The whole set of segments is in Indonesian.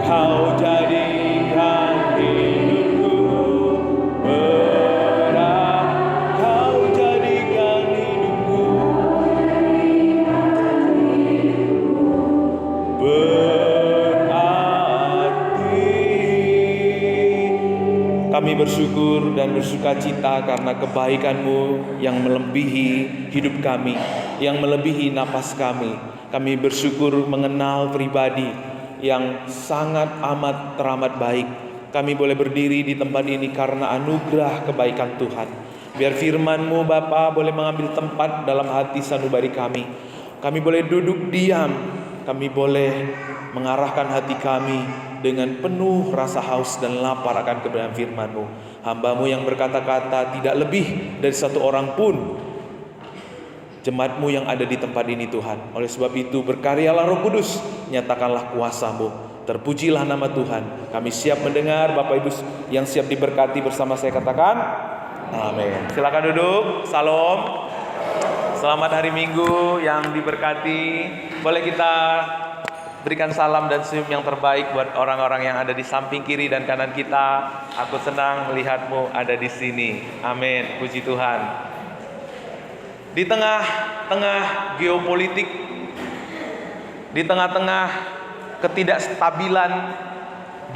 Kau jadikan hidupku berarti, Kau jadikan hidupku berarti. Kami bersyukur dan bersukacita karena kebaikan-Mu yang melebihi hidup kami, yang melebihi napas kami. Kami bersyukur mengenal pribadi yang sangat amat teramat baik. Kami boleh berdiri di tempat ini karena anugerah kebaikan Tuhan. Biar firman-Mu Bapa boleh mengambil tempat dalam hati sanubari kami. Kami boleh duduk diam, kami boleh mengarahkan hati kami dengan penuh rasa haus dan lapar akan kebenaran firman-Mu. Hamba-Mu yang berkata-kata tidak lebih dari satu orang pun jemaat-Mu yang ada di tempat ini Tuhan. Oleh sebab itu berkaryalah Roh Kudus, nyatakanlah kuasa-Mu. Terpujilah nama Tuhan. Kami siap mendengar. Bapak Ibu yang siap diberkati bersama saya katakan amin. Silakan duduk. Salam. Selamat hari Minggu yang diberkati. Boleh kita berikan salam dan senyum yang terbaik buat orang-orang yang ada di samping kiri dan kanan kita. Aku senang melihat-Mu ada di sini. Amin. Puji Tuhan. Di tengah-tengah geopolitik, di tengah-tengah ketidakstabilan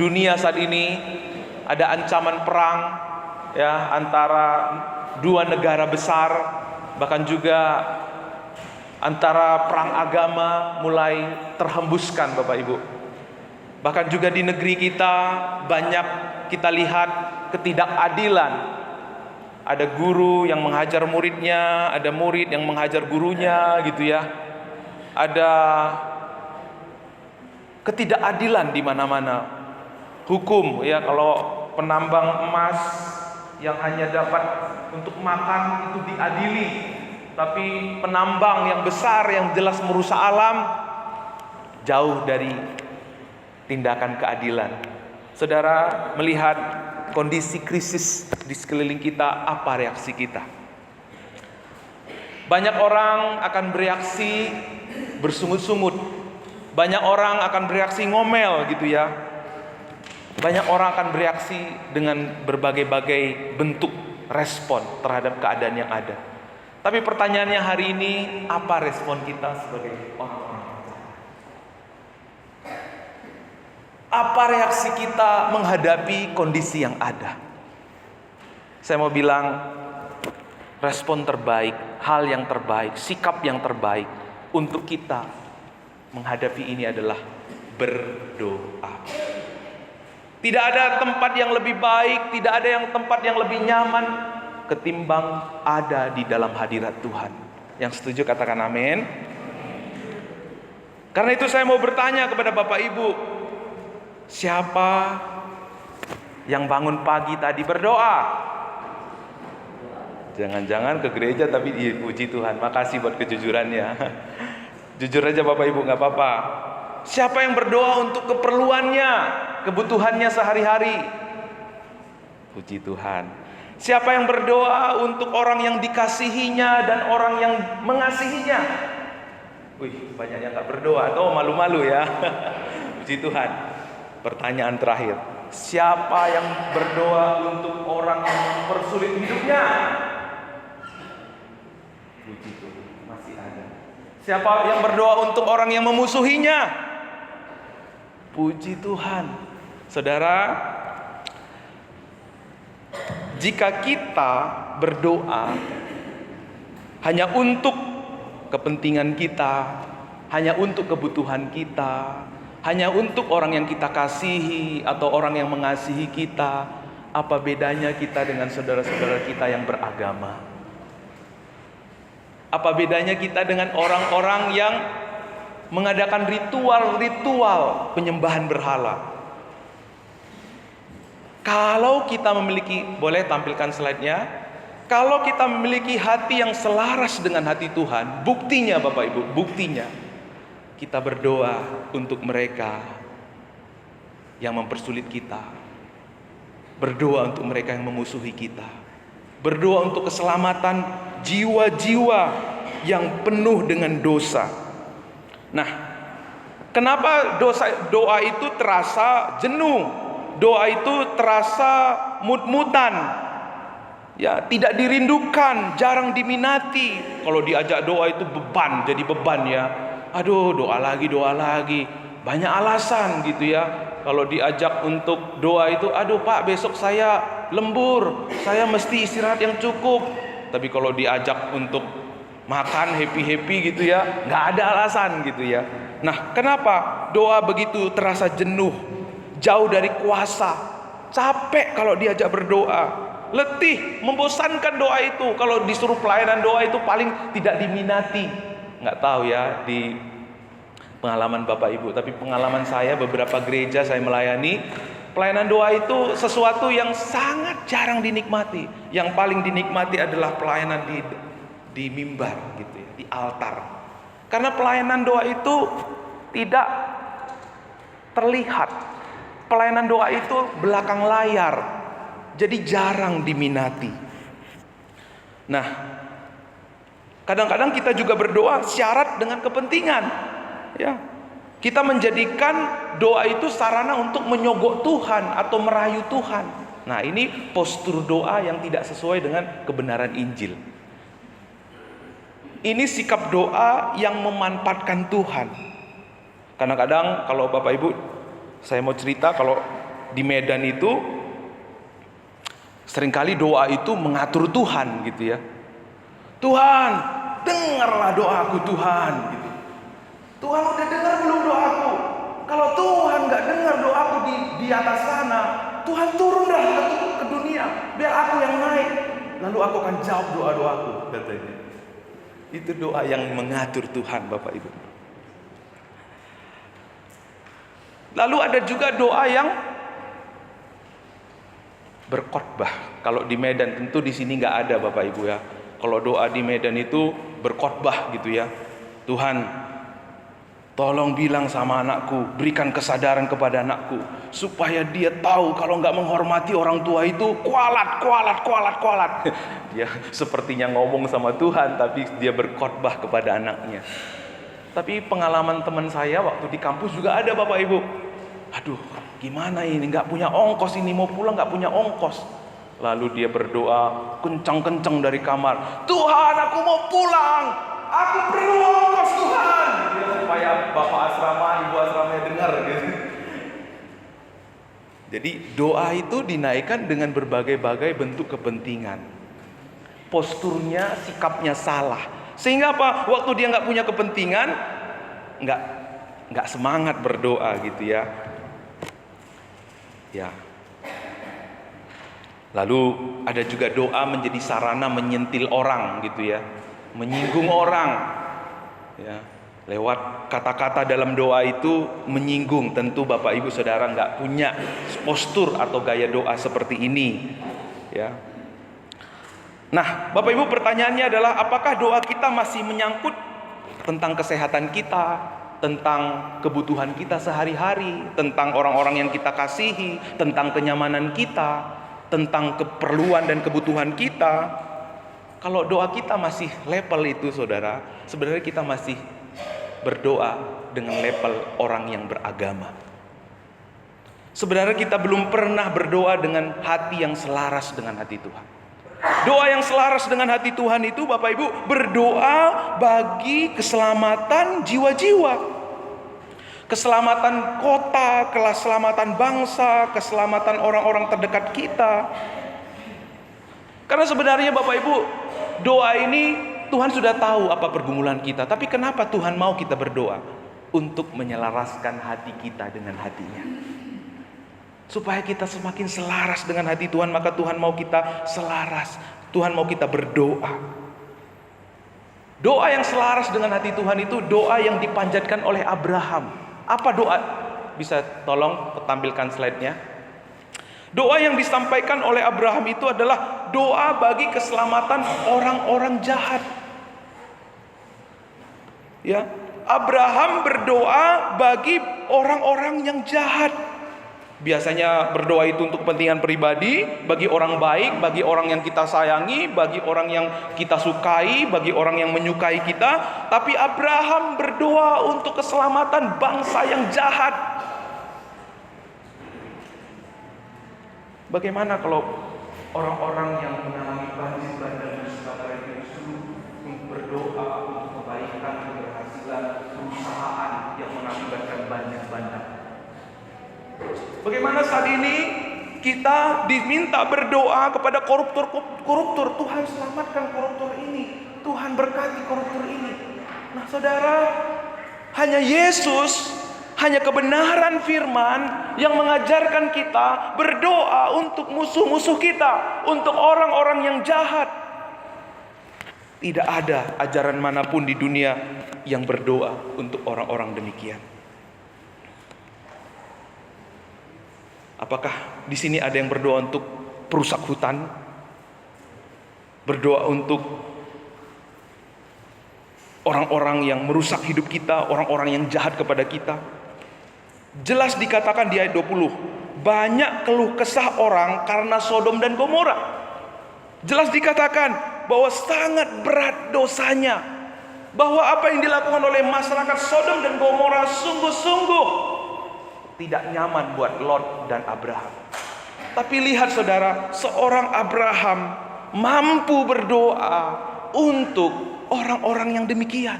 dunia saat ini, ada ancaman perang ya antara dua negara besar, bahkan juga antara perang agama mulai terhembuskan Bapak Ibu. Bahkan juga di negeri kita banyak kita lihat ketidakadilan. Ada guru yang menghajar muridnya, ada murid yang menghajar gurunya gitu ya. Ada ketidakadilan di mana-mana. Hukum ya, kalau penambang emas yang hanya dapat untuk makan itu diadili, tapi penambang yang besar yang jelas merusak alam jauh dari tindakan keadilan. Saudara melihat kondisi krisis di sekeliling kita, apa reaksi kita? Banyak orang akan bereaksi bersungut-sungut. Banyak orang akan bereaksi ngomel gitu ya. Banyak orang akan bereaksi dengan berbagai-bagai bentuk respon terhadap keadaan yang ada. Tapi pertanyaannya hari ini, apa respon kita sebagai orang-orang? Apa reaksi kita menghadapi kondisi yang ada? Saya mau bilang, respon terbaik, hal yang terbaik, sikap yang terbaik untuk kita menghadapi ini adalah berdoa. Tidak ada tempat yang lebih baik, tidak ada yang tempat yang lebih nyaman ketimbang ada di dalam hadirat Tuhan. Yang setuju katakan amin. Karena itu saya mau bertanya kepada Bapak Ibu, siapa yang bangun pagi tadi berdoa? Jangan-jangan ke gereja tapi dipuji Tuhan. Makasih buat kejujurannya. Jujur aja Bapak Ibu, gak apa-apa. Siapa yang berdoa untuk keperluannya, kebutuhannya sehari-hari? Puji Tuhan. Siapa yang berdoa untuk orang yang dikasihinya dan orang yang mengasihinya? Wih, banyak yang gak berdoa atau malu-malu ya. Puji Tuhan. Pertanyaan terakhir, siapa yang berdoa untuk orang yang mempersulit hidupnya? Puji Tuhan, masih ada. Siapa yang berdoa untuk orang yang memusuhinya? Puji Tuhan. Saudara, jika kita berdoa hanya untuk kepentingan kita, hanya untuk kebutuhan kita, hanya untuk orang yang kita kasihi atau orang yang mengasihi kita, apa bedanya kita dengan saudara-saudara kita yang beragama? Apa bedanya kita dengan orang-orang yang mengadakan ritual-ritual penyembahan berhala? Kalau kita memiliki, boleh tampilkan slide-nya. Kalau kita memiliki hati yang selaras dengan hati Tuhan, buktinya Bapak Ibu, buktinya kita berdoa untuk mereka yang mempersulit kita. Berdoa untuk mereka yang memusuhi kita. Berdoa untuk keselamatan jiwa-jiwa yang penuh dengan dosa. Nah, Kenapa doa itu terasa jenuh? Doa itu terasa mut-mutan. Ya, tidak dirindukan, jarang diminati. Kalau diajak doa itu beban, jadi beban ya. Aduh, doa lagi. Banyak alasan gitu ya. Kalau diajak untuk doa itu, aduh Pak, besok saya lembur, saya mesti istirahat yang cukup. Tapi kalau diajak untuk makan happy gitu ya, nggak ada alasan gitu ya. Nah, kenapa doa begitu terasa jenuh, jauh dari kuasa, capek kalau diajak berdoa, letih, membosankan doa itu. Kalau disuruh pelayanan doa itu paling tidak diminati. Nggak tahu ya di pengalaman Bapak Ibu, tapi pengalaman saya beberapa gereja saya melayani, pelayanan doa itu sesuatu yang sangat jarang dinikmati. Yang paling dinikmati adalah pelayanan di mimbar gitu ya, di altar. Karena pelayanan doa itu tidak terlihat. Pelayanan doa itu belakang layar. Jadi jarang diminati. Nah, kadang-kadang kita juga berdoa syarat dengan kepentingan. Ya, kita menjadikan doa itu sarana untuk menyogok Tuhan atau merayu Tuhan. Nah, ini postur doa yang tidak sesuai dengan kebenaran Injil. Ini sikap doa yang memanfaatkan Tuhan. Kadang-kadang kalau Bapak Ibu, saya mau cerita kalau di Medan itu seringkali doa itu mengatur Tuhan gitu ya. Tuhan, dengarlah doaku Tuhan gitu. Tuhan udah dengar belum doaku? Kalau Tuhan gak dengar doaku di atas sana, Tuhan turun dah ke dunia, biar aku yang naik. Lalu aku akan jawab doa-doaku, katanya. Itu doa yang mengatur Tuhan, Bapak Ibu. Lalu ada juga doa yang berkhotbah. Kalau di Medan tentu di sini nggak ada Bapak Ibu ya. Kalau doa di Medan itu berkhotbah gitu ya. Tuhan, tolong bilang sama anakku, berikan kesadaran kepada anakku supaya dia tahu kalau nggak menghormati orang tua itu kualat. Dia sepertinya ngomong sama Tuhan, tapi dia berkhotbah kepada anaknya. Tapi pengalaman teman saya waktu di kampus juga ada Bapak Ibu. Aduh, gimana ini, nggak punya ongkos ini, mau pulang nggak punya ongkos. Lalu dia berdoa kencang-kencang dari kamar, Tuhan aku mau pulang, aku perlu ongkos Tuhan. Dia supaya bapak asrama, ibu asramanya dengar gitu. Jadi doa itu dinaikkan dengan berbagai-bagai bentuk kepentingan. Posturnya, sikapnya salah. Sehingga apa? Waktu dia nggak punya kepentingan, nggak semangat berdoa gitu ya. Ya. Lalu ada juga doa menjadi sarana menyentil orang gitu ya, menyinggung orang. Ya. Lewat kata-kata dalam doa itu menyinggung. Tentu Bapak Ibu Saudara nggak punya postur atau gaya doa seperti ini. Ya. Nah, Bapak Ibu, pertanyaannya adalah apakah doa kita masih menyangkut tentang kesehatan kita, tentang kebutuhan kita sehari-hari, tentang orang-orang yang kita kasihi, tentang kenyamanan kita, tentang keperluan dan kebutuhan kita. Kalau doa kita masih level itu Saudara, sebenarnya kita masih berdoa dengan level orang yang beragama. Sebenarnya kita belum pernah berdoa dengan hati yang selaras dengan hati Tuhan. Doa yang selaras dengan hati Tuhan itu Bapak Ibu berdoa bagi keselamatan jiwa-jiwa, keselamatan kota, keselamatan bangsa, keselamatan orang-orang terdekat kita. Karena sebenarnya Bapak Ibu, doa ini Tuhan sudah tahu apa pergumulan kita. Tapi kenapa Tuhan mau kita berdoa? Untuk menyelaraskan hati kita dengan hatinya. Supaya kita semakin selaras dengan hati Tuhan, maka Tuhan mau kita selaras. Tuhan mau kita berdoa. Doa yang selaras dengan hati Tuhan itu doa yang dipanjatkan oleh Abraham. Apa doa? Bisa tolong tampilkan slide-nya. Doa yang disampaikan oleh Abraham itu adalah doa bagi keselamatan orang-orang jahat. Ya, Abraham berdoa bagi orang-orang yang jahat. Biasanya berdoa itu untuk kepentingan pribadi, bagi orang baik, bagi orang yang kita sayangi, bagi orang yang kita sukai, bagi orang yang menyukai kita. Tapi Abraham berdoa untuk keselamatan bangsa yang jahat. Bagaimana kalau orang-orang yang mengalami banjir bandang di sekitar itu disuruh berdoa untuk kebaikan, keberhasilan perusahaan yang mengakibatkan banjir bandang? Bagaimana saat ini kita diminta berdoa kepada koruptor, Tuhan selamatkan koruptor ini, Tuhan berkati koruptor ini. Nah saudara, hanya Yesus, hanya kebenaran firman yang mengajarkan kita berdoa untuk musuh-musuh kita, untuk orang-orang yang jahat. Tidak ada ajaran manapun di dunia yang berdoa untuk orang-orang demikian. Apakah di sini ada yang berdoa untuk perusak hutan? Berdoa untuk orang-orang yang merusak hidup kita, orang-orang yang jahat kepada kita? Jelas dikatakan di ayat 20, banyak keluh kesah orang karena Sodom dan Gomora. Jelas dikatakan bahwa sangat berat dosanya, bahwa apa yang dilakukan oleh masyarakat Sodom dan Gomora sungguh-sungguh tidak nyaman buat Lot dan Abraham. Tapi lihat saudara, seorang Abraham mampu berdoa untuk orang-orang yang demikian.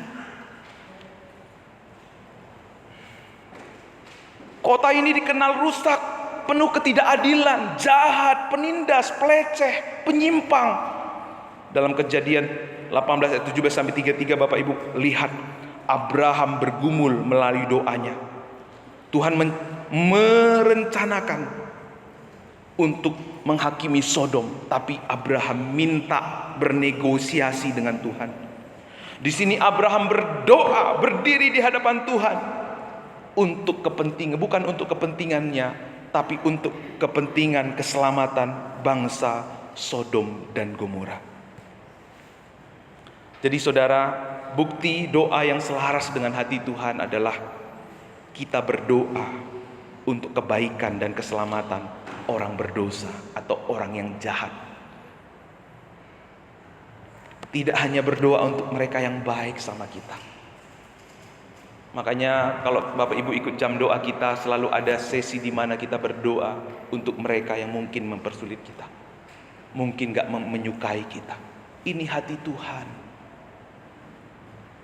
Kota ini dikenal rusak, penuh ketidakadilan, jahat, penindas, peleceh, penyimpang. Dalam Kejadian 18 ayat 17 sampai 33, Bapak Ibu lihat Abraham bergumul melalui doanya. Tuhan merencanakan untuk menghakimi Sodom, tapi Abraham minta bernegosiasi dengan Tuhan. Di sini Abraham berdoa, berdiri di hadapan Tuhan untuk kepentingan, bukan untuk kepentingannya, tapi untuk kepentingan keselamatan bangsa Sodom dan Gomora. Jadi saudara, bukti doa yang selaras dengan hati Tuhan adalah kita berdoa untuk kebaikan dan keselamatan orang berdosa atau orang yang jahat. Tidak hanya berdoa untuk mereka yang baik sama kita. Makanya kalau Bapak Ibu ikut jam doa kita, selalu ada sesi di mana kita berdoa untuk mereka yang mungkin mempersulit kita, mungkin gak menyukai kita. Ini hati Tuhan.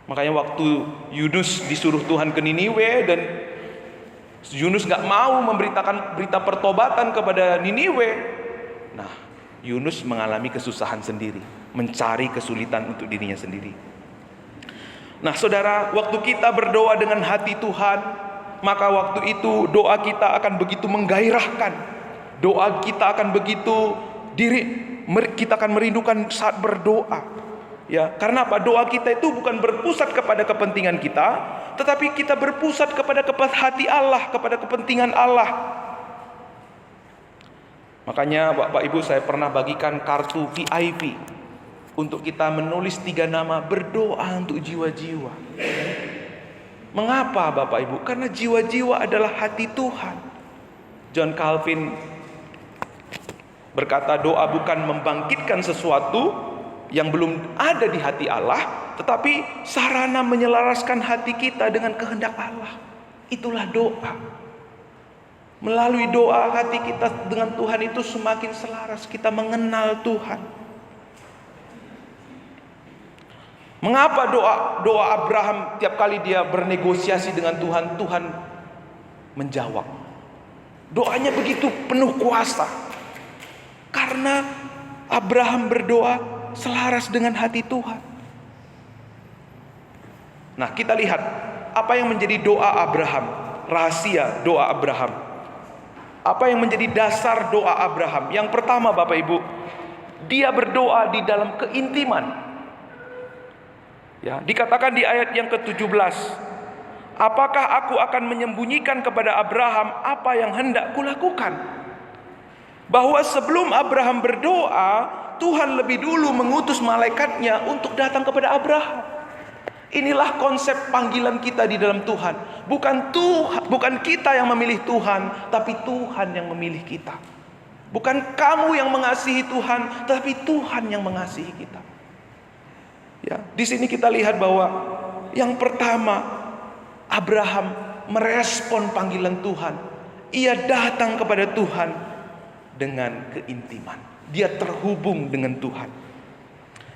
Makanya waktu Yunus disuruh Tuhan ke Niniwe dan Yunus gak mau memberitakan berita pertobatan kepada Niniwe. Nah, Yunus mengalami kesusahan sendiri, mencari kesulitan untuk dirinya sendiri. Nah saudara, waktu kita berdoa dengan hati Tuhan, maka waktu itu doa kita akan begitu menggairahkan. Doa kita akan begitu kita akan merindukan saat berdoa. Ya, karena apa? Doa kita itu bukan berpusat kepada kepentingan kita, tetapi kita berpusat kepada hati Allah, kepada kepentingan Allah. Makanya Bapak Ibu, saya pernah bagikan kartu VIP untuk kita menulis 3 nama berdoa untuk jiwa-jiwa. Mengapa Bapak Ibu? Karena jiwa-jiwa adalah hati Tuhan. John Calvin berkata, doa bukan membangkitkan sesuatu yang belum ada di hati Allah, tetapi sarana menyelaraskan hati kita dengan kehendak Allah. Itulah doa. Melalui doa hati kita dengan Tuhan itu semakin selaras, kita mengenal Tuhan. Mengapa doa Abraham tiap kali dia bernegosiasi dengan Tuhan, Tuhan menjawab? Doanya begitu penuh kuasa. Karena Abraham berdoa selaras dengan hati Tuhan. Nah, kita lihat apa yang menjadi doa Abraham, rahasia doa Abraham. Apa yang menjadi dasar doa Abraham? Yang pertama Bapak Ibu, dia berdoa di dalam keintiman. Ya, dikatakan di ayat yang ke-17, apakah aku akan menyembunyikan kepada Abraham apa yang hendak kulakukan? Bahwa sebelum Abraham berdoa, Tuhan lebih dulu mengutus malaikatnya untuk datang kepada Abraham. Inilah konsep panggilan kita di dalam Tuhan. Bukan kita yang memilih Tuhan, tapi Tuhan yang memilih kita. Bukan kamu yang mengasihi Tuhan, tapi Tuhan yang mengasihi kita. Ya, di sini kita lihat bahwa yang pertama, Abraham merespon panggilan Tuhan. Ia datang kepada Tuhan dengan keintiman. Dia terhubung dengan Tuhan.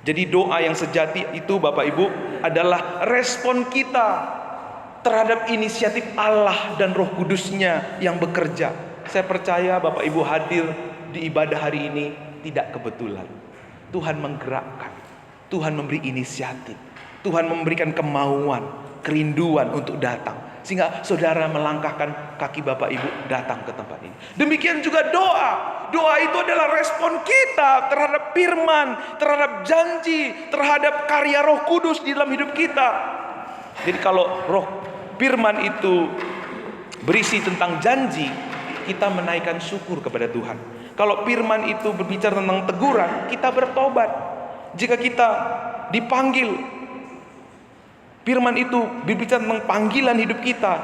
Jadi doa yang sejati itu Bapak Ibu adalah respon kita terhadap inisiatif Allah dan Roh Kudus-Nya yang bekerja. Saya percaya Bapak Ibu hadir di ibadah hari ini tidak kebetulan. Tuhan menggerakkan, Tuhan memberi inisiatif, Tuhan memberikan kemauan, kerinduan untuk datang. Sehingga saudara melangkahkan kaki Bapak Ibu datang ke tempat ini. Demikian juga doa. Doa itu adalah respon kita terhadap firman, terhadap janji, terhadap karya Roh Kudus di dalam hidup kita. Jadi kalau firman itu berisi tentang janji, kita menaikkan syukur kepada Tuhan. Kalau firman itu berbicara tentang teguran, kita bertobat. Jika kita dipanggil, firman itu berbicara tentang panggilan hidup kita,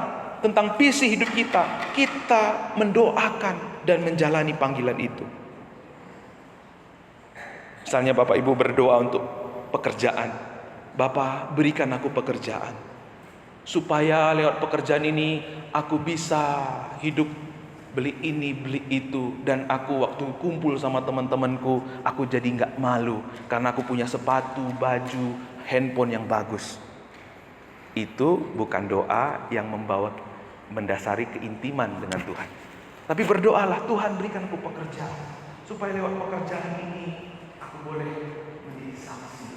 tentang visi hidup kita, kita mendoakan dan menjalani panggilan itu. Misalnya Bapak Ibu berdoa untuk pekerjaan. Bapak, berikan aku pekerjaan, supaya lewat pekerjaan ini aku bisa hidup, beli ini, beli itu. Dan aku waktu kumpul sama teman-temanku, aku jadi gak malu, karena aku punya sepatu, baju, handphone yang bagus. Itu bukan doa yang mendasari keintiman dengan Tuhan. Tapi berdoalah, Tuhan berikan aku pekerjaan, supaya lewat pekerjaan ini aku boleh menjadi saksi.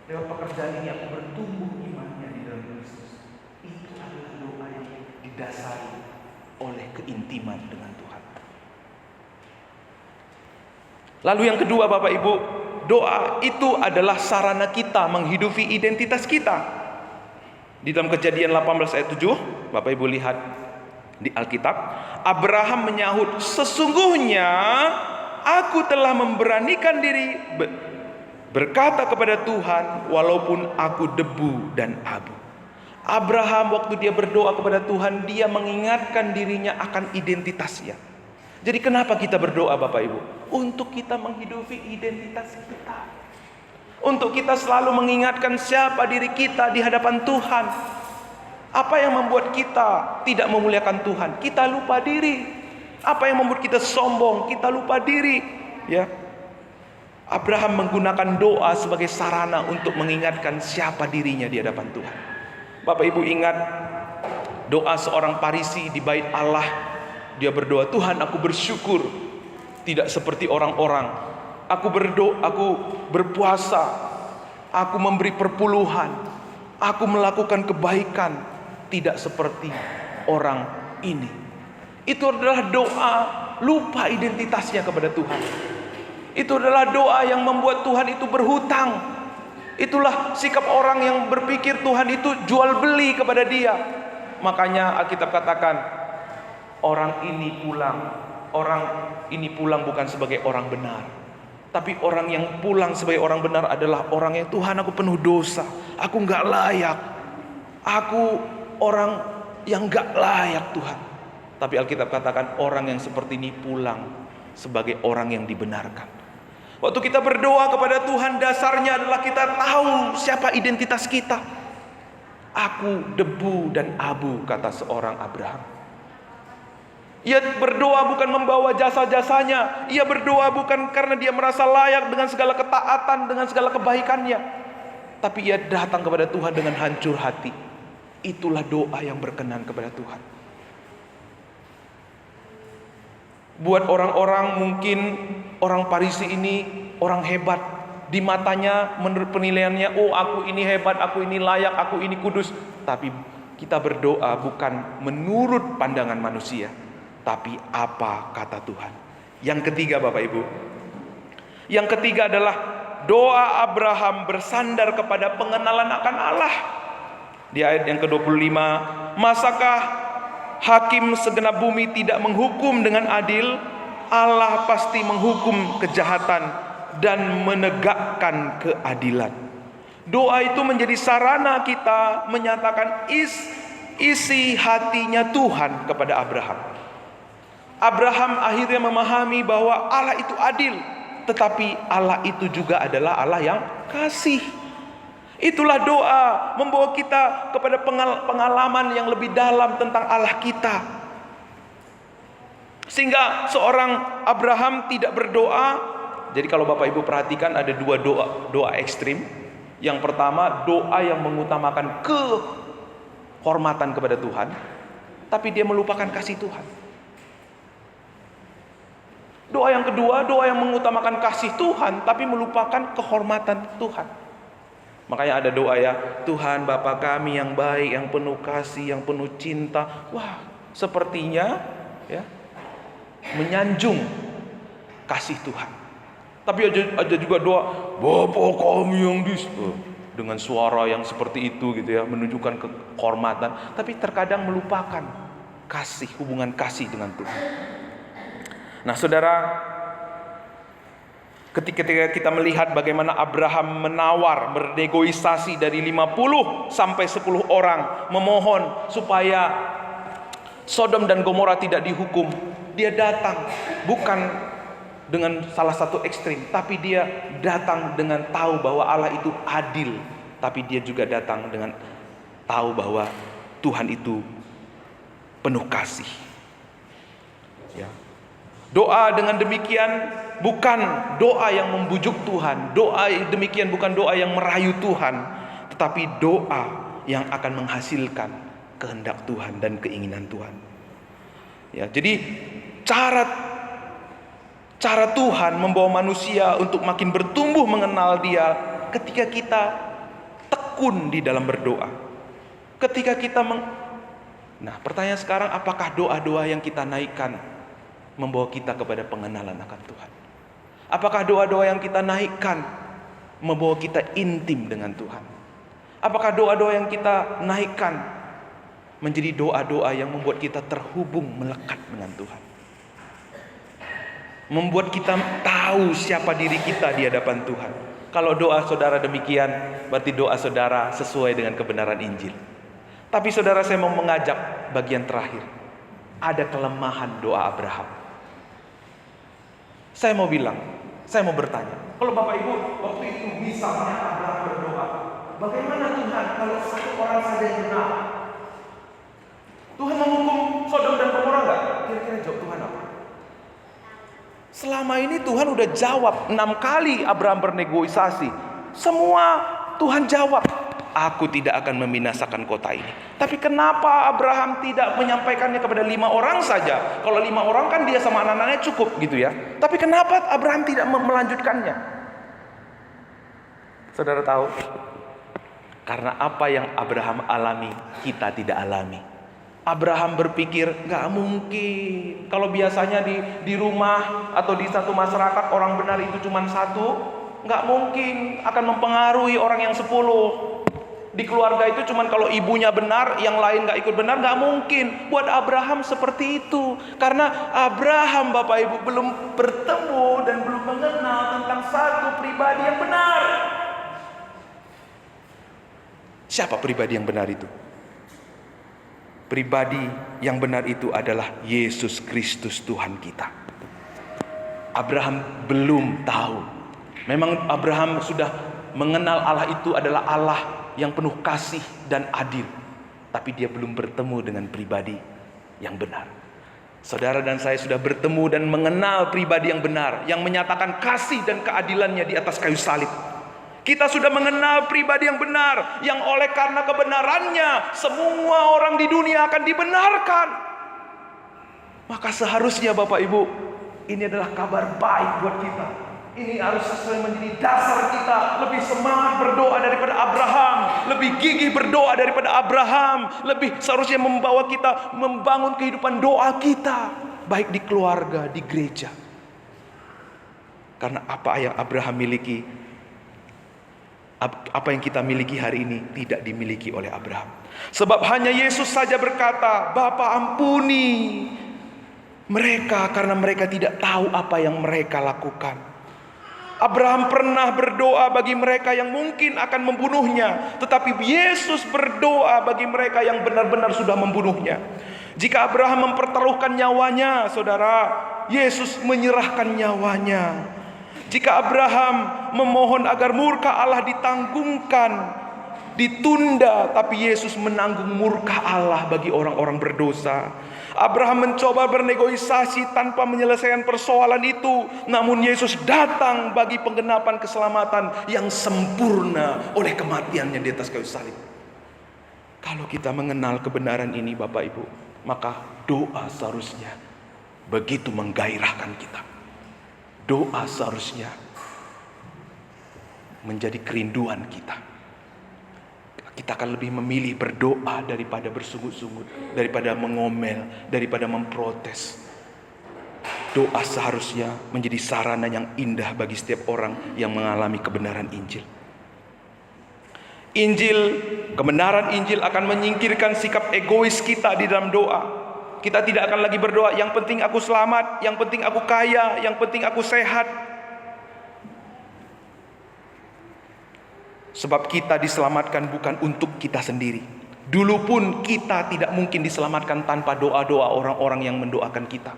Lewat pekerjaan ini aku bertumbuh imannya di dalam Kristus. Itu adalah doa yang didasari oleh keintiman dengan Tuhan. Lalu yang kedua Bapak Ibu, doa itu adalah sarana kita menghidupi identitas kita. Di dalam Kejadian 18 ayat 7, Bapak Ibu lihat di Alkitab, Abraham menyahut, sesungguhnya aku telah memberanikan diri berkata kepada Tuhan, walaupun aku debu dan abu. Abraham waktu dia berdoa kepada Tuhan, dia mengingatkan dirinya akan identitasnya. Jadi kenapa kita berdoa Bapak Ibu? Untuk kita menghidupi identitas kita. Untuk kita selalu mengingatkan siapa diri kita di hadapan Tuhan. Apa yang membuat kita tidak memuliakan Tuhan? Kita lupa diri. Apa yang membuat kita sombong? Kita lupa diri. Ya, Abraham menggunakan doa sebagai sarana untuk mengingatkan siapa dirinya di hadapan Tuhan. Bapak Ibu ingat doa seorang Farisi di bait Allah. Dia berdoa, Tuhan aku bersyukur tidak seperti orang-orang. Aku berdoa, aku berpuasa, aku memberi perpuluhan, aku melakukan kebaikan, tidak seperti orang ini. Itu adalah doa lupa identitasnya kepada Tuhan. Itu adalah doa yang membuat Tuhan itu berhutang. Itulah sikap orang yang berpikir Tuhan itu jual beli kepada dia. Makanya Alkitab katakan, orang ini pulang bukan sebagai orang benar, tapi orang yang pulang sebagai orang benar adalah orang yang, Tuhan aku penuh dosa, aku gak layak, aku orang yang gak layak Tuhan. Tapi Alkitab katakan orang yang seperti ini pulang sebagai orang yang dibenarkan. Waktu kita berdoa kepada Tuhan, dasarnya adalah kita tahu siapa identitas kita. Aku debu dan abu, kata seorang Abraham. Ia berdoa bukan membawa jasa-jasanya. Ia berdoa bukan karena dia merasa layak dengan segala ketaatan, dengan segala kebaikannya. Tapi ia datang kepada Tuhan dengan hancur hati. Itulah doa yang berkenan kepada Tuhan. Buat orang-orang mungkin orang Farisi ini orang hebat. Di matanya menurut penilaiannya, oh aku ini hebat, aku ini layak, aku ini kudus. Tapi kita berdoa bukan menurut pandangan manusia, tapi apa kata Tuhan. Yang ketiga Bapak Ibu, yang ketiga adalah doa Abraham bersandar kepada pengenalan akan Allah. Di ayat yang ke-25, masakah hakim segenap bumi tidak menghukum dengan adil? Allah pasti menghukum kejahatan dan menegakkan keadilan. Doa itu menjadi sarana kita menyatakan isi hatinya Tuhan kepada Abraham. Abraham akhirnya memahami bahwa Allah itu adil, tetapi Allah itu juga adalah Allah yang kasih. Itulah doa membawa kita kepada pengalaman yang lebih dalam tentang Allah kita. Sehingga seorang Abraham tidak berdoa. Jadi kalau Bapak Ibu perhatikan ada dua doa ekstrim. Yang pertama, doa yang mengutamakan kehormatan kepada Tuhan, tapi dia melupakan kasih Tuhan. Doa yang kedua, doa yang mengutamakan kasih Tuhan, tapi melupakan kehormatan Tuhan. Makanya ada doa ya, Tuhan Bapa kami yang baik, yang penuh kasih, yang penuh cinta. Wah, sepertinya ya menyanjung kasih Tuhan. Tapi ada juga doa Bapa kami yang dengan suara yang seperti itu gitu ya, menunjukkan kehormatan, tapi terkadang melupakan kasih, hubungan kasih dengan Tuhan. Nah, Saudara, ketika kita melihat bagaimana Abraham menawar, bernegosiasi dari 50 sampai 10 orang memohon supaya Sodom dan Gomora tidak dihukum, dia datang bukan dengan salah satu ekstrim, tapi dia datang dengan tahu bahwa Allah itu adil, tapi dia juga datang dengan tahu bahwa Tuhan itu penuh kasih. Ya. Doa dengan demikian bukan doa yang membujuk Tuhan, doa demikian bukan doa yang merayu Tuhan, tetapi doa yang akan menghasilkan kehendak Tuhan dan keinginan Tuhan. Ya, jadi cara Tuhan membawa manusia untuk makin bertumbuh mengenal Dia ketika kita tekun di dalam berdoa. Ketika kita Nah, pertanyaan sekarang, apakah doa-doa yang kita naikkan membawa kita kepada pengenalan akan Tuhan? Apakah doa-doa yang kita naikkan membawa kita intim dengan Tuhan? Apakah doa-doa yang kita naikkan menjadi doa-doa yang membuat kita terhubung melekat dengan Tuhan? Membuat kita tahu siapa diri kita di hadapan Tuhan. Kalau doa saudara demikian, berarti doa saudara sesuai dengan kebenaran Injil. Tapi saudara, saya mau mengajak bagian terakhir. Ada kelemahan doa Abraham. Saya mau bertanya. Kalau Bapak Ibu waktu itu misalnya Abraham berdoa, bagaimana Tuhan kalau satu orang saja yang benar? Tuhan menghukum Sodom dan Gomora enggak? Kira-kira jawab Tuhan apa? Selama ini Tuhan udah jawab 6 kali Abraham bernegosiasi. Semua Tuhan jawab, aku tidak akan membinasakan kota ini. Tapi kenapa Abraham tidak menyampaikannya kepada 5 orang saja? Kalau 5 orang kan dia sama anak-anaknya cukup gitu ya. Tapi kenapa Abraham tidak melanjutkannya? Saudara tahu? Karena apa yang Abraham alami, kita tidak alami. Abraham berpikir, gak mungkin. Kalau biasanya di rumah atau di satu masyarakat orang benar itu cuma satu, gak mungkin akan mempengaruhi orang yang 10. Di keluarga itu cuma kalau ibunya benar, yang lain gak ikut benar, gak mungkin. Buat Abraham seperti itu. Karena Abraham, Bapak Ibu, belum bertemu dan belum mengenal tentang satu pribadi yang benar. Siapa pribadi yang benar itu? Pribadi yang benar itu adalah Yesus Kristus Tuhan kita. Abraham belum tahu. Memang Abraham sudah mengenal Allah itu adalah Allah yang penuh kasih dan adil. Tapi dia belum bertemu dengan pribadi yang benar. Saudara dan saya sudah bertemu dan mengenal pribadi yang benar, yang menyatakan kasih dan keadilannya di atas kayu salib. Kita sudah mengenal pribadi yang benar, yang oleh karena kebenarannya semua orang di dunia akan dibenarkan. Maka seharusnya Bapak Ibu, ini adalah kabar baik buat kita. Ini harus sesuai menjadi dasar kita. Lebih semangat berdoa daripada Abraham, lebih gigih berdoa daripada Abraham, lebih seharusnya membawa kita membangun kehidupan doa kita, baik di keluarga, di gereja. Karena apa yang Abraham miliki, apa yang kita miliki hari ini tidak dimiliki oleh Abraham. Sebab hanya Yesus saja berkata, Bapa ampuni mereka karena mereka tidak tahu apa yang mereka lakukan. Abraham pernah berdoa bagi mereka yang mungkin akan membunuhnya, tetapi Yesus berdoa bagi mereka yang benar-benar sudah membunuhnya. Jika Abraham mempertaruhkan nyawanya, saudara, Yesus menyerahkan nyawanya. Jika Abraham memohon agar murka Allah ditanggungkan, ditunda, tapi Yesus menanggung murka Allah bagi orang-orang berdosa. Abraham mencoba bernegosiasi tanpa menyelesaikan persoalan itu, namun Yesus datang bagi penggenapan keselamatan yang sempurna oleh kematiannya di atas kayu salib. Kalau kita mengenal kebenaran ini Bapak Ibu, maka doa seharusnya begitu menggairahkan kita. Doa seharusnya menjadi kerinduan kita. Kita akan lebih memilih berdoa daripada bersungut-sungut, daripada mengomel, daripada memprotes. Doa seharusnya menjadi sarana yang indah bagi setiap orang yang mengalami kebenaran Injil. Kebenaran Injil akan menyingkirkan sikap egois kita di dalam doa. Kita tidak akan lagi berdoa, yang penting aku selamat, yang penting aku kaya, yang penting aku sehat. Sebab kita diselamatkan bukan untuk kita sendiri. Dulu pun kita tidak mungkin diselamatkan tanpa doa-doa orang-orang yang mendoakan kita.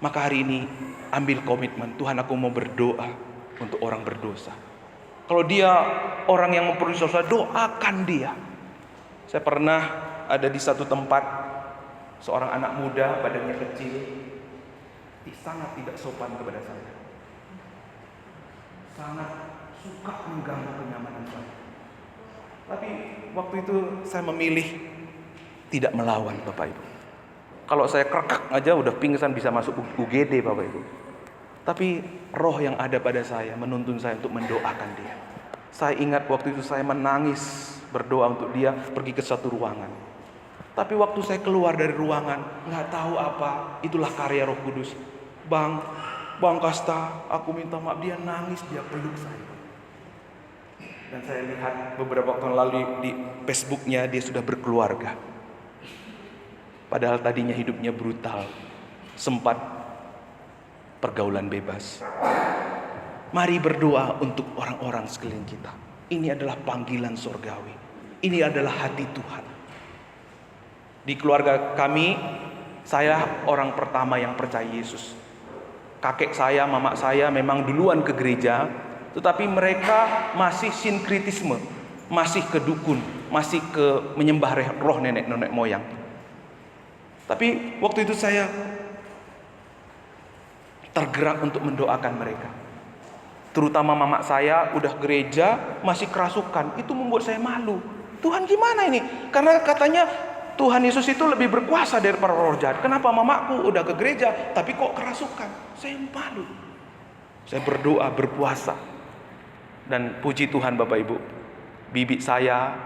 Maka hari ini ambil komitmen, Tuhan aku mau berdoa untuk orang berdosa. Kalau dia orang yang memperoleh dosa, doakan dia. Saya pernah ada di satu tempat, seorang anak muda badannya kecil, sangat tidak sopan kepada saya. Sangat suka mengganggu kenyamanan saya. Tapi waktu itu saya memilih tidak melawan Bapak Ibu. Kalau saya kerekak aja udah pingsan, bisa masuk UGD Bapak Ibu. Tapi roh yang ada pada saya menuntun saya untuk mendoakan dia. Saya ingat waktu itu saya menangis berdoa untuk dia, pergi ke satu ruangan. Tapi waktu saya keluar dari ruangan, nggak tahu apa, itulah karya Roh Kudus. Bang Kasta, aku minta maaf. Dia nangis, dia peluk saya. Dan saya lihat beberapa waktu lalu di Facebooknya dia sudah berkeluarga. Padahal tadinya hidupnya brutal, sempat pergaulan bebas. Mari berdoa untuk orang-orang sekeliling kita. Ini adalah panggilan surgawi. Ini adalah hati Tuhan. Di keluarga kami, saya orang pertama yang percaya Yesus. Kakek saya, mama saya memang duluan ke gereja, tetapi mereka masih sinkritisme, masih ke dukun, masih ke menyembah roh nenek moyang. Tapi waktu itu saya tergerak untuk mendoakan mereka. Terutama mama saya udah gereja masih kerasukan, itu membuat saya malu. Tuhan gimana ini? Karena katanya Tuhan Yesus itu lebih berkuasa daripada roh jahat. Kenapa mamaku udah ke gereja tapi kok kerasukan? Saya malu. Saya berdoa, berpuasa. Dan puji Tuhan Bapak Ibu, bibi saya,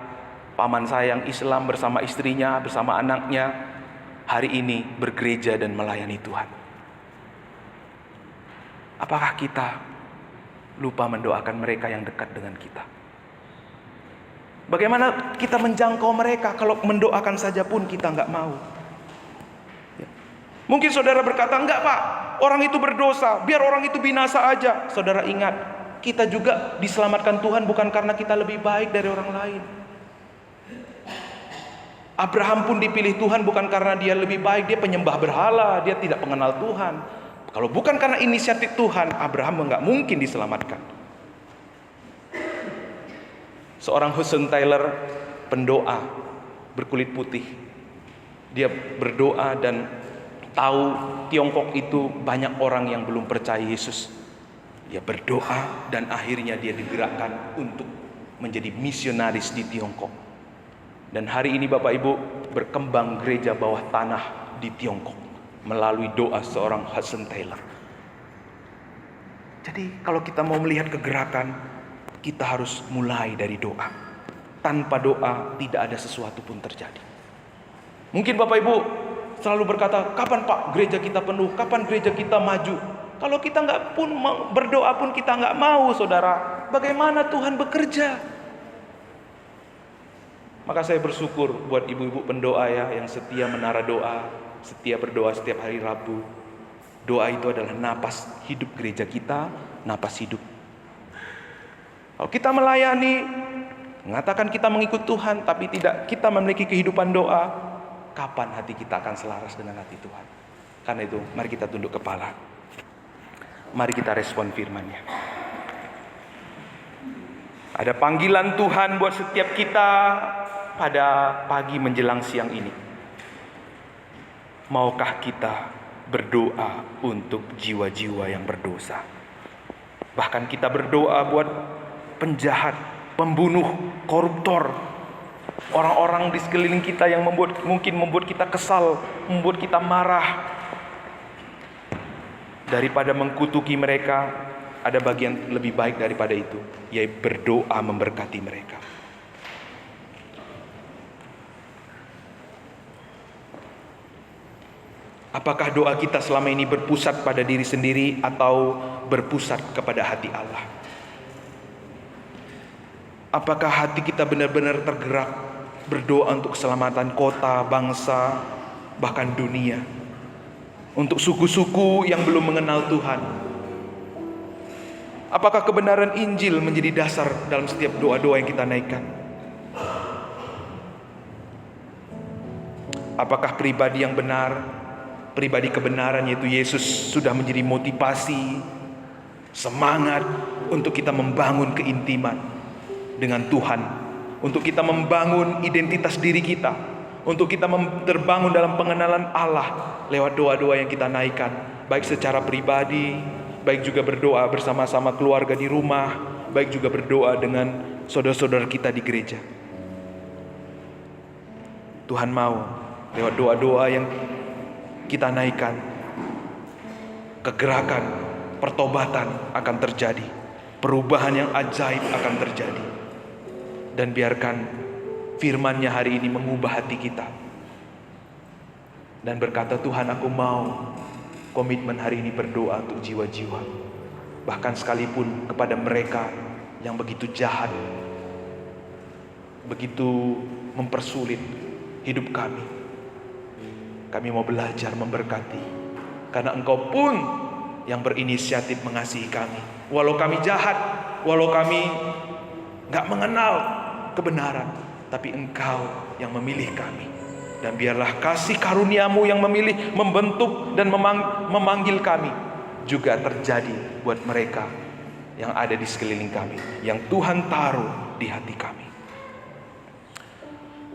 paman saya yang Islam bersama istrinya, bersama anaknya, hari ini bergereja dan melayani Tuhan. Apakah kita lupa mendoakan mereka yang dekat dengan kita? Bagaimana kita menjangkau mereka kalau mendoakan saja pun kita nggak mau? Ya. Mungkin saudara berkata, enggak Pak, orang itu berdosa, biar orang itu binasa aja. Saudara ingat, kita juga diselamatkan Tuhan bukan karena kita lebih baik dari orang lain. Abraham pun dipilih Tuhan bukan karena dia lebih baik, dia penyembah berhala, dia tidak mengenal Tuhan. Kalau bukan karena inisiatif Tuhan, Abraham nggak mungkin diselamatkan. Seorang Hudson Taylor, pendoa berkulit putih, dia berdoa dan tahu Tiongkok itu banyak orang yang belum percaya Yesus. Dia berdoa dan akhirnya dia digerakkan untuk menjadi misionaris di Tiongkok. Dan hari ini Bapak Ibu berkembang gereja bawah tanah di Tiongkok melalui doa seorang Hudson Taylor. Jadi kalau kita mau melihat kegerakan, kita harus mulai dari doa. Tanpa doa tidak ada sesuatu pun terjadi. Mungkin Bapak Ibu selalu berkata, kapan Pak gereja kita penuh? Kapan gereja kita maju? Kalau kita nggak pun berdoa pun kita nggak mau, saudara, bagaimana Tuhan bekerja? Maka saya bersyukur buat ibu-ibu pendoa ya, yang setia menara doa, setia berdoa setiap hari Rabu. Doa itu adalah napas hidup gereja kita, napas hidup. Kalau kita melayani, mengatakan kita mengikut Tuhan, tapi tidak kita memiliki kehidupan doa, kapan hati kita akan selaras dengan hati Tuhan? Karena itu, mari kita tunduk kepala. Mari kita respon firman-Nya. Ada panggilan Tuhan buat setiap kita pada pagi menjelang siang ini. Maukah kita berdoa untuk jiwa-jiwa yang berdosa? Bahkan kita berdoa buat penjahat, pembunuh, koruptor, orang-orang di sekeliling kita yang mungkin membuat kita kesal, membuat kita marah. Daripada mengkutuki mereka, ada bagian lebih baik daripada itu, yaitu berdoa memberkati mereka. Apakah doa kita selama ini berpusat pada diri sendiri atau berpusat kepada hati Allah? Apakah hati kita benar-benar tergerak berdoa untuk keselamatan kota, bangsa, bahkan dunia? Untuk suku-suku yang belum mengenal Tuhan? Apakah kebenaran Injil menjadi dasar dalam setiap doa-doa yang kita naikkan? Apakah pribadi yang benar, pribadi kebenaran yaitu Yesus sudah menjadi motivasi, semangat untuk kita membangun keintiman dengan Tuhan, untuk kita membangun identitas diri kita, untuk kita terbangun dalam pengenalan Allah lewat doa-doa yang kita naikkan, baik secara pribadi, baik juga berdoa bersama-sama keluarga di rumah, baik juga berdoa dengan saudara-saudara kita di gereja. Tuhan mau lewat doa-doa yang kita naikkan, kegerakan, pertobatan akan terjadi, perubahan yang ajaib akan terjadi. Dan biarkan firman-Nya hari ini mengubah hati kita. Dan berkata, Tuhan, aku mau komitmen hari ini berdoa untuk jiwa-jiwa. Bahkan sekalipun kepada mereka yang begitu jahat, begitu mempersulit hidup kami. Kami mau belajar memberkati. Karena Engkau pun yang berinisiatif mengasihi kami. Walau kami jahat, walau kami gak mengenal kebenaran, tapi Engkau yang memilih kami. Dan biarlah kasih karunia-Mu yang memilih, membentuk dan memanggil kami juga terjadi buat mereka yang ada di sekeliling kami, yang Tuhan taruh di hati kami.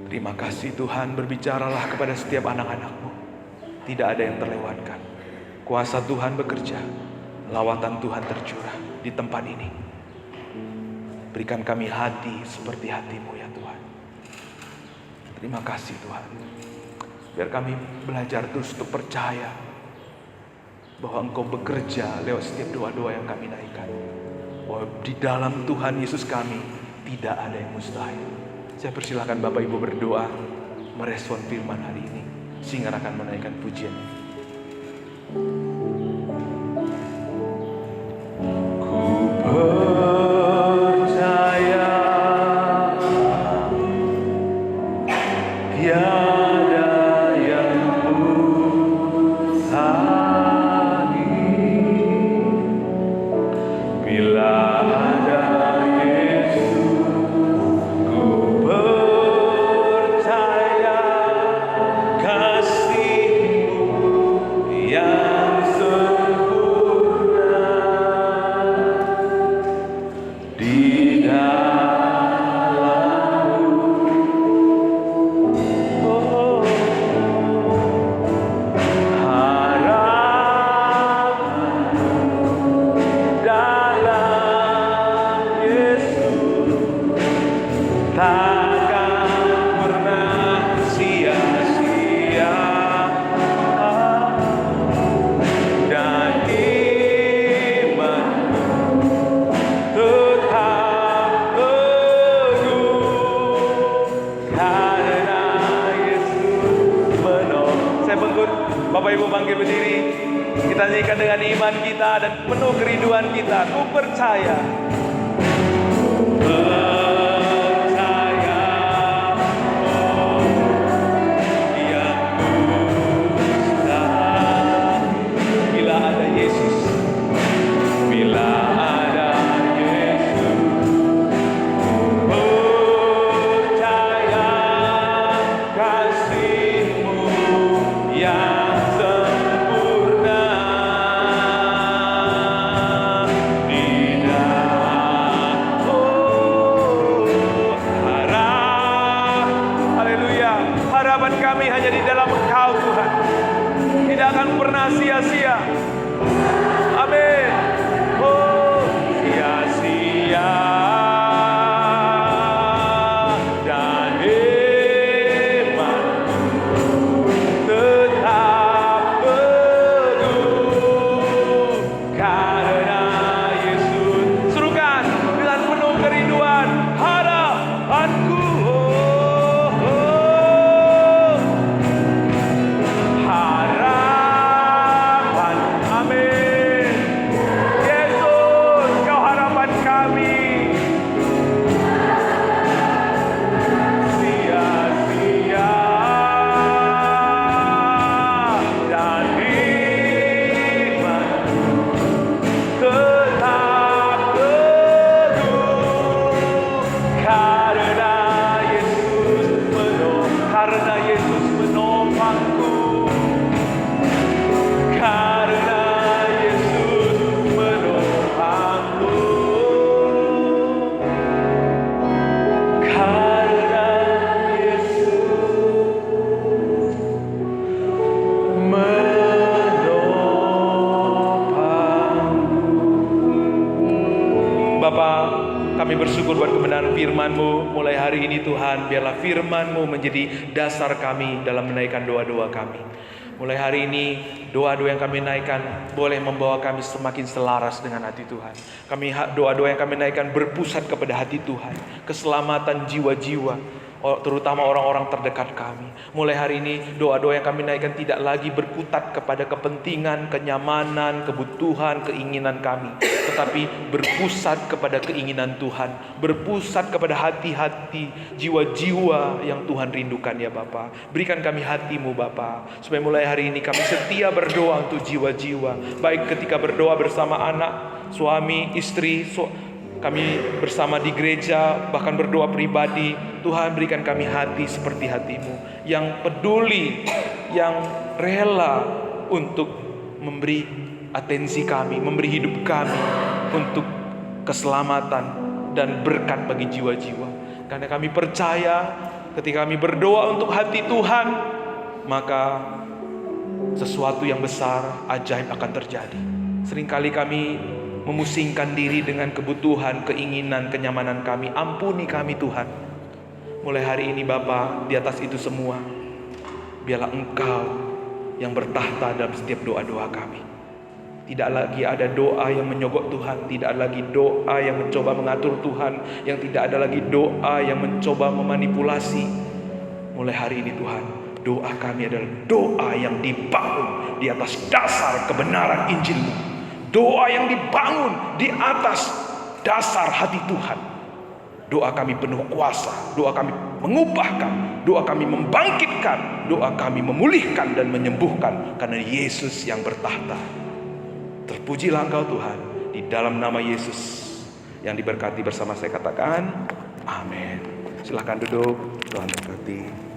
Terima kasih Tuhan, berbicaralah kepada setiap anak-anak-Mu. Tidak ada yang terlewatkan. Kuasa Tuhan bekerja, lawatan Tuhan tercurah di tempat ini. Berikan kami hati seperti hati-Mu ya Tuhan. Terima kasih Tuhan. Biar kami belajar terus untuk percaya bahwa Engkau bekerja lewat setiap doa-doa yang kami naikkan. Bahwa di dalam Tuhan Yesus kami tidak ada yang mustahil. Saya persilahkan Bapak Ibu berdoa, merespon firman hari ini, sehingga akan menaikkan pujian. Bapak Ibu bangkit berdiri. Kita nyanyikan dengan iman kita dan penuh kerinduan kita. Ku percaya. Bila tidak akan pernah sia-sia. Amin. Oh, sia-sia dan iman tetap teguh karena Yesus. Serukan dengan penuh kerinduan, harapanku. Kami bersyukur buat kebenaran firman-Mu. Mulai hari ini Tuhan, biarlah firman-Mu menjadi dasar kami dalam menaikkan doa-doa kami. Mulai hari ini, doa-doa yang kami naikkan boleh membawa kami semakin selaras dengan hati Tuhan. Doa-doa yang kami naikkan berpusat kepada hati Tuhan, keselamatan jiwa-jiwa, terutama orang-orang terdekat kami. Mulai hari ini doa-doa yang kami naikkan tidak lagi berkutat kepada kepentingan, kenyamanan, kebutuhan, keinginan kami, tetapi berpusat kepada keinginan Tuhan, berpusat kepada hati-hati, jiwa-jiwa yang Tuhan rindukan ya Bapa. Berikan kami hati-Mu Bapa, supaya mulai hari ini kami setia berdoa untuk jiwa-jiwa, baik ketika berdoa bersama anak, suami, istri, kami bersama di gereja, bahkan berdoa pribadi. Tuhan, berikan kami hati seperti hati-Mu, yang peduli, yang rela untuk memberi atensi kami, memberi hidup kami untuk keselamatan dan berkat bagi jiwa-jiwa. Karena kami percaya ketika kami berdoa untuk hati Tuhan, maka sesuatu yang besar, ajaib akan terjadi. Seringkali kami memusingkan diri dengan kebutuhan, keinginan, kenyamanan kami. Ampuni kami Tuhan. Mulai hari ini Bapa, di atas itu semua, biarlah Engkau yang bertahta dalam setiap doa-doa kami. Tidak lagi ada doa yang menyogok Tuhan, tidak lagi doa yang mencoba mengatur Tuhan, yang tidak ada lagi doa yang mencoba memanipulasi. Mulai hari ini Tuhan, doa kami adalah doa yang dibangun di atas dasar kebenaran Injil-Mu. Doa yang dibangun di atas dasar hati Tuhan. Doa kami penuh kuasa, doa kami mengubahkan, doa kami membangkitkan, doa kami memulihkan dan menyembuhkan, karena Yesus yang bertahta. Terpujilah Engkau Tuhan, di dalam nama Yesus yang diberkati bersama saya katakan, amin. Silakan duduk, Tuhan berkati.